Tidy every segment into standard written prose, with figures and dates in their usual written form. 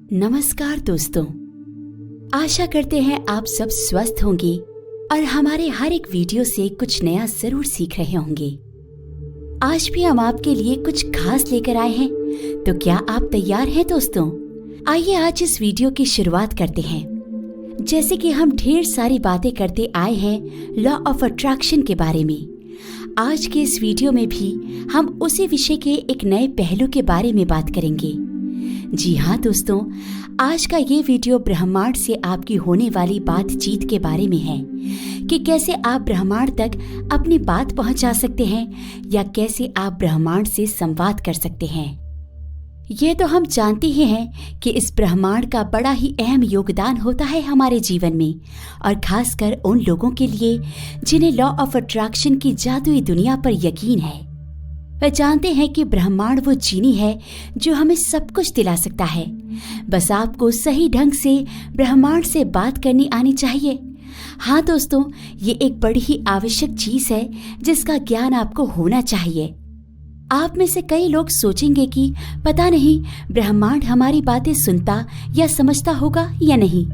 नमस्कार दोस्तों, आशा करते हैं आप सब स्वस्थ होंगे और हमारे हर एक वीडियो से कुछ नया जरूर सीख रहे होंगे। आज भी हम आपके लिए कुछ खास लेकर आए हैं, तो क्या आप तैयार हैं दोस्तों? आइए आज इस वीडियो की शुरुआत करते हैं। जैसे कि हम ढेर सारी बातें करते आए हैं लॉ ऑफ अट्रैक्शन के बारे में, आज के इस वीडियो में भी हम उसी विषय के एक नए पहलू के बारे में बात करेंगे। जी हाँ दोस्तों, आज का ये वीडियो ब्रह्मांड से आपकी होने वाली बातचीत के बारे में है कि कैसे आप ब्रह्मांड तक अपनी बात पहुंचा सकते हैं या कैसे आप ब्रह्मांड से संवाद कर सकते हैं। ये तो हम जानते ही हैं कि इस ब्रह्मांड का बड़ा ही अहम योगदान होता है हमारे जीवन में, और खासकर उन लोगों के लिए जिन्हें लॉ ऑफ अट्रैक्शन की जादुई दुनिया पर यकीन है। वे जानते हैं कि ब्रह्मांड वो जीनी है जो हमें सब कुछ दिला सकता है। बस आपको सही ढंग से ब्रह्मांड से बात करनी आनी चाहिए। हाँ दोस्तों, ये एक बड़ी ही आवश्यक चीज है जिसका ज्ञान आपको होना चाहिए। आप में से कई लोग सोचेंगे कि पता नहीं ब्रह्मांड हमारी बातें सुनता या समझता होगा या नहीं।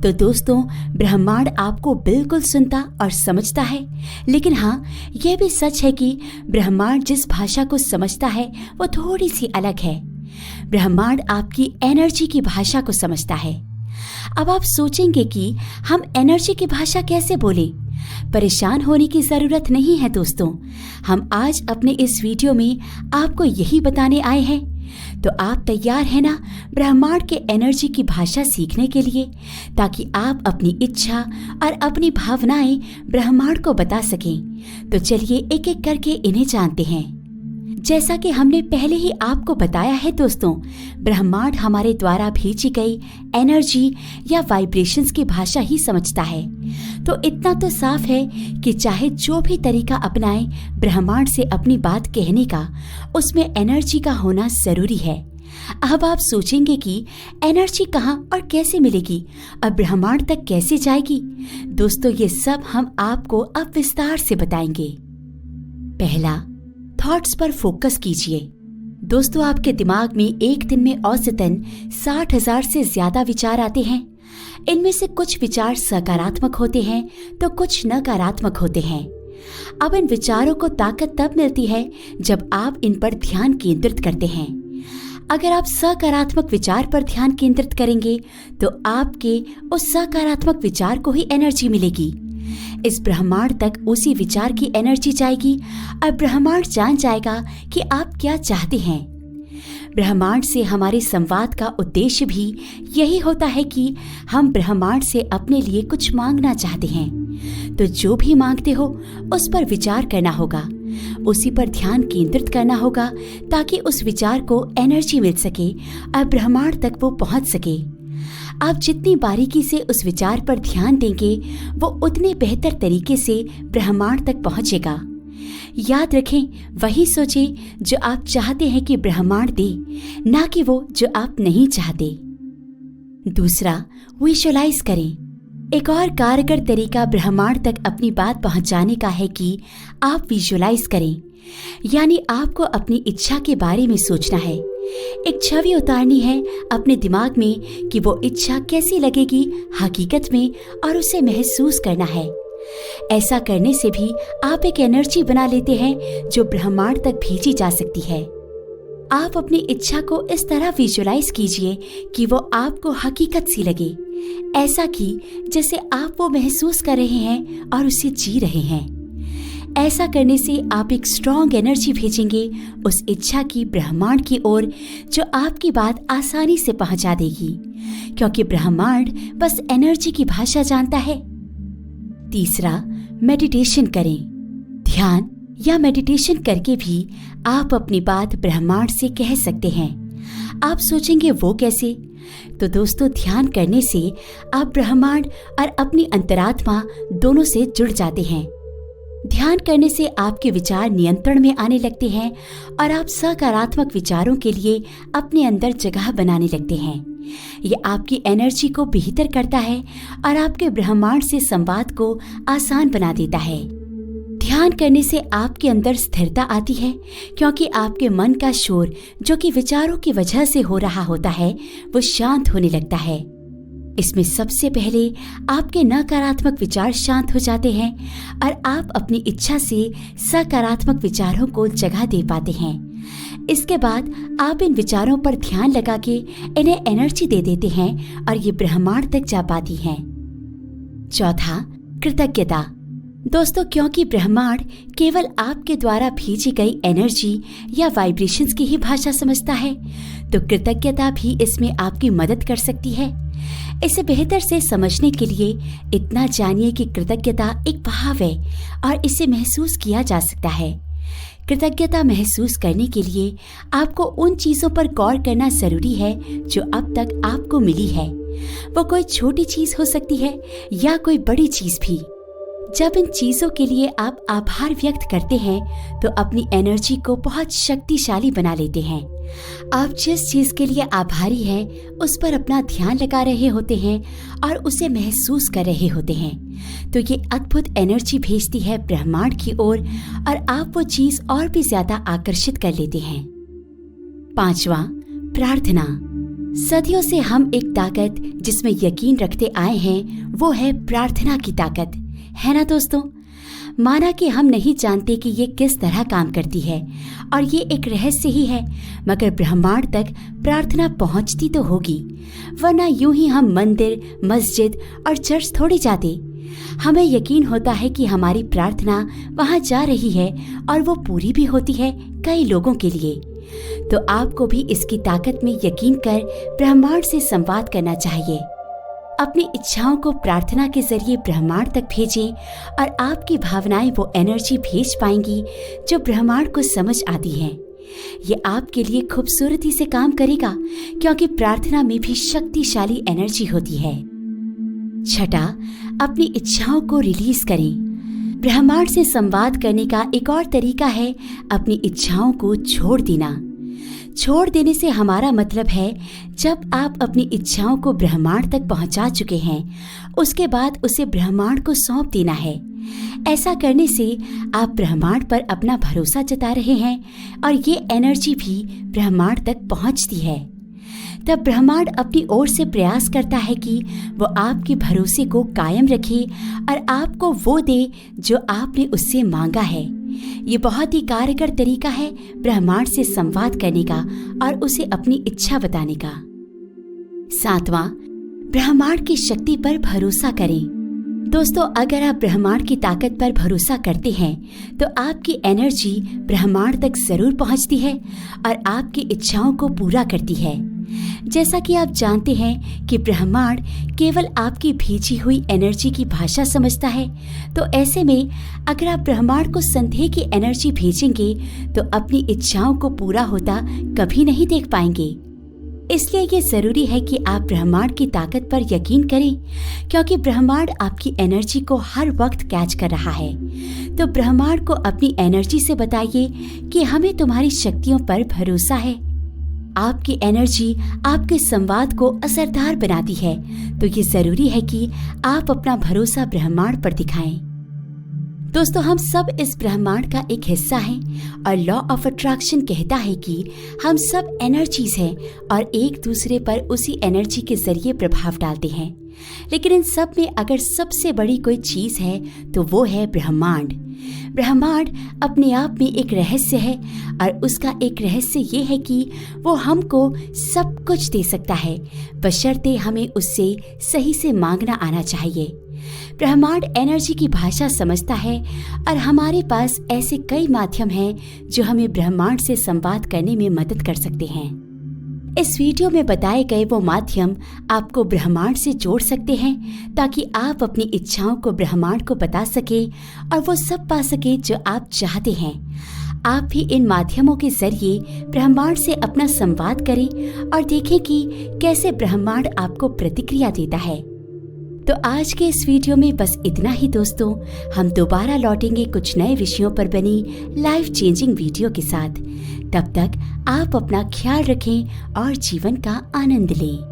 तो दोस्तों, ब्रह्मांड आपको बिल्कुल सुनता और समझता है, लेकिन हाँ, यह भी सच है कि ब्रह्मांड जिस भाषा को समझता है वो थोड़ी सी अलग है। ब्रह्मांड आपकी एनर्जी की भाषा को समझता है। अब आप सोचेंगे कि हम एनर्जी की भाषा कैसे बोलें? परेशान होने की जरूरत नहीं है दोस्तों, हम आज अपने इस वीडियो में आपको यही बताने आए हैं। तो आप तैयार हैं ना ब्रह्मांड के एनर्जी की भाषा सीखने के लिए, ताकि आप अपनी इच्छा और अपनी भावनाएं ब्रह्मांड को बता सकें। तो चलिए एक एक करके इन्हें जानते हैं। जैसा कि हमने पहले ही आपको बताया है दोस्तों, ब्रह्मांड हमारे द्वारा भेजी गई एनर्जी या वाइब्रेशंस की भाषा ही समझता है। तो इतना तो साफ है कि चाहे जो भी तरीका अपनाएं ब्रह्मांड से अपनी बात कहने का, उसमें एनर्जी का होना जरूरी है। अब आप सोचेंगे कि एनर्जी कहाँ और कैसे मिलेगी और ब्रह्मांड तक कैसे जाएगी? दोस्तों, ये सब हम आपको अब विस्तार से बताएंगे। पहला, थॉट्स पर फोकस कीजिए। दोस्तों, आपके दिमाग में एक दिन में औसतन 60,000 से ज्यादा विचार आते हैं। इनमें से कुछ विचार सकारात्मक होते हैं तो कुछ नकारात्मक होते हैं। अब इन विचारों को ताकत तब मिलती है जब आप इन पर ध्यान केंद्रित करते हैं। अगर आप सकारात्मक विचार पर ध्यान केंद्रित करेंगे तो आपके उस सकारात्मक विचार को ही एनर्जी मिलेगी। इस ब्रह्मांड तक उसी विचार की एनर्जी जाएगी और ब्रह्मांड जान जाएगा कि आप क्या चाहते हैं। ब्रह्मांड से हमारे संवाद का उद्देश्य भी यही होता है कि हम ब्रह्मांड से अपने लिए कुछ मांगना चाहते हैं। तो जो भी मांगते हो उस पर विचार करना होगा, उसी पर ध्यान केंद्रित करना होगा, ताकि उस विचार को एनर्जी मिल सके और ब्रह्मांड तक वो पहुंच सके। आप जितनी बारीकी से उस विचार पर ध्यान देंगे वो उतने बेहतर तरीके से ब्रह्मांड तक पहुंचेगा। याद रखें, वही सोचें जो आप चाहते हैं कि ब्रह्मांड दे, ना कि वो जो आप नहीं चाहते। दूसरा, विजुअलाइज करें। एक और कारगर तरीका ब्रह्मांड तक अपनी बात पहुंचाने का है कि आप विजुअलाइज करें, यानी आपको अपनी इच्छा के बारे में सोचना है। एक छवि उतारनी है अपने दिमाग में कि वो इच्छा कैसी लगेगी हकीकत में, और उसे महसूस करना है। ऐसा करने से भी आप एक एनर्जी बना लेते हैं जो ब्रह्मांड तक भेजी जा सकती है। आप अपनी इच्छा को इस तरह विजुअलाइज कीजिए कि वो आपको हकीकत सी लगे, ऐसा कि जैसे आप वो महसूस कर रहे हैं और उसे जी रहे हैं। ऐसा करने से आप एक स्ट्रॉन्ग एनर्जी भेजेंगे उस इच्छा की ब्रह्मांड की ओर, जो आपकी बात आसानी से पहुंचा देगी, क्योंकि ब्रह्मांड बस एनर्जी की भाषा जानता है। तीसरा, मेडिटेशन करें। ध्यान या मेडिटेशन करके भी आप अपनी बात ब्रह्मांड से कह सकते हैं। आप सोचेंगे वो कैसे? तो दोस्तों, ध्यान करने से आप ब्रह्मांड और अपनी अंतरात्मा दोनों से जुड़ जाते हैं। ध्यान करने से आपके विचार नियंत्रण में आने लगते हैं और आप सकारात्मक विचारों के लिए अपने अंदर जगह बनाने लगते हैं। ये आपकी एनर्जी को बेहतर करता है और आपके ब्रह्मांड से संवाद को आसान बना देता है। ध्यान करने से आपके अंदर स्थिरता आती है, क्योंकि आपके मन का शोर जो कि विचारों की वजह से हो रहा होता है वो शांत होने लगता है। इसमें सबसे पहले आपके नकारात्मक विचार शांत हो जाते हैं और आप अपनी इच्छा से सकारात्मक विचारों को जगह दे पाते हैं। इसके बाद आप इन विचारों पर ध्यान लगा के इन्हें एनर्जी दे देते हैं और ये ब्रह्मांड तक जा पाती हैं। चौथा, कृतज्ञता। दोस्तों, क्योंकि ब्रह्मांड केवल आपके द्वारा भेजी गई एनर्जी या वाइब्रेशंस की ही भाषा समझता है, तो कृतज्ञता भी इसमें आपकी मदद कर सकती है। इसे बेहतर से समझने के लिए इतना जानिए कि कृतज्ञता एक भाव है और इसे महसूस किया जा सकता है। कृतज्ञता महसूस करने के लिए आपको उन चीजों पर गौर करना जरूरी है जो अब तक आपको मिली है। वो कोई छोटी चीज हो सकती है या कोई बड़ी चीज भी। जब इन चीजों के लिए आप आभार व्यक्त करते हैं तो अपनी एनर्जी को बहुत शक्तिशाली बना लेते हैं। आप जिस चीज के लिए आभारी हैं उस पर अपना ध्यान लगा रहे होते हैं और उसे महसूस कर रहे होते हैं, तो ये अद्भुत एनर्जी भेजती है ब्रह्मांड की ओर और आप वो चीज और भी ज्यादा आकर्षित कर लेते हैं। पांचवा, प्रार्थना। सदियों से हम एक ताकत जिसमें यकीन रखते आए हैं वो है प्रार्थना की ताकत, है ना दोस्तों। माना कि हम नहीं जानते कि ये किस तरह काम करती है और ये एक रहस्य ही है, मगर ब्रह्मांड तक प्रार्थना पहुंचती तो होगी, वरना यूं ही हम मंदिर, मस्जिद और चर्च थोड़ी जाते। हमें यकीन होता है कि हमारी प्रार्थना वहां जा रही है और वो पूरी भी होती है कई लोगों के लिए। तो आपको भी इसकी ताकत में यकीन कर ब्रह्मांड से संवाद करना चाहिए। अपनी इच्छाओं को प्रार्थना के जरिए ब्रह्मांड तक भेजें और आपकी भावनाएं वो एनर्जी भेज पाएंगी जो ब्रह्मांड को समझ आती है। ये आपके लिए खूबसूरती से काम करेगा, क्योंकि प्रार्थना में भी शक्तिशाली एनर्जी होती है। छठा, अपनी इच्छाओं को रिलीज करें। ब्रह्मांड से संवाद करने का एक और तरीका है अपनी इच्छाओं को छोड़ देना। छोड़ देने से हमारा मतलब है जब आप अपनी इच्छाओं को ब्रह्मांड तक पहुंचा चुके हैं, उसके बाद उसे ब्रह्मांड को सौंप देना है। ऐसा करने से आप ब्रह्मांड पर अपना भरोसा जता रहे हैं और ये एनर्जी भी ब्रह्मांड तक पहुंचती है। तब ब्रह्मांड अपनी ओर से प्रयास करता है कि वो आपके भरोसे को कायम रखे और आपको वो दे जो आपने उससे मांगा है। ये बहुत ही कारगर तरीका है ब्रह्मांड से संवाद करने का और उसे अपनी इच्छा बताने का। सातवां, ब्रह्मांड की शक्ति पर भरोसा करें। दोस्तों, अगर आप ब्रह्मांड की ताकत पर भरोसा करते हैं तो आपकी एनर्जी ब्रह्मांड तक जरूर पहुंचती है और आपकी इच्छाओं को पूरा करती है। जैसा कि आप जानते हैं कि ब्रह्मांड केवल आपकी भेजी हुई एनर्जी की भाषा समझता है, तो ऐसे में अगर आप ब्रह्मांड को संदेह की एनर्जी भेजेंगे तो अपनी इच्छाओं को पूरा होता कभी नहीं देख पाएंगे। इसलिए ये जरूरी है कि आप ब्रह्मांड की ताकत पर यकीन करें, क्योंकि ब्रह्मांड आपकी एनर्जी को हर वक्त कैच कर रहा है। तो ब्रह्मांड को अपनी एनर्जी से बताइए कि हमें तुम्हारी शक्तियों पर भरोसा है। आपकी एनर्जी आपके संवाद को असरदार बनाती है, तो ये जरूरी है कि आप अपना भरोसा ब्रह्मांड पर दिखाएं। दोस्तों, हम सब इस ब्रह्मांड का एक हिस्सा हैं और लॉ ऑफ अट्रैक्शन कहता है कि हम सब एनर्जीज हैं और एक दूसरे पर उसी एनर्जी के जरिए प्रभाव डालते हैं। लेकिन इन सब में अगर सबसे बड़ी कोई चीज है तो वो है ब्रह्मांड। ब्रह्मांड अपने आप में एक रहस्य है और उसका एक रहस्य ये है कि वो हमको सब कुछ दे सकता है, बशर्ते हमें उससे सही से मांगना आना चाहिए। ब्रह्मांड एनर्जी की भाषा समझता है और हमारे पास ऐसे कई माध्यम हैं जो हमें ब्रह्मांड से संवाद करने में मदद कर सकते हैं। इस वीडियो में बताए गए वो माध्यम आपको ब्रह्मांड से जोड़ सकते हैं, ताकि आप अपनी इच्छाओं को ब्रह्मांड को बता सके और वो सब पा सके जो आप चाहते हैं। आप भी इन माध्यमों के जरिए ब्रह्मांड से अपना संवाद करें और देखें कि कैसे ब्रह्मांड आपको प्रतिक्रिया देता है। तो आज के इस वीडियो में बस इतना ही दोस्तों। हम दोबारा लौटेंगे कुछ नए विषयों पर बनी लाइफ चेंजिंग वीडियो के साथ। तब तक आप अपना ख्याल रखें और जीवन का आनंद लें।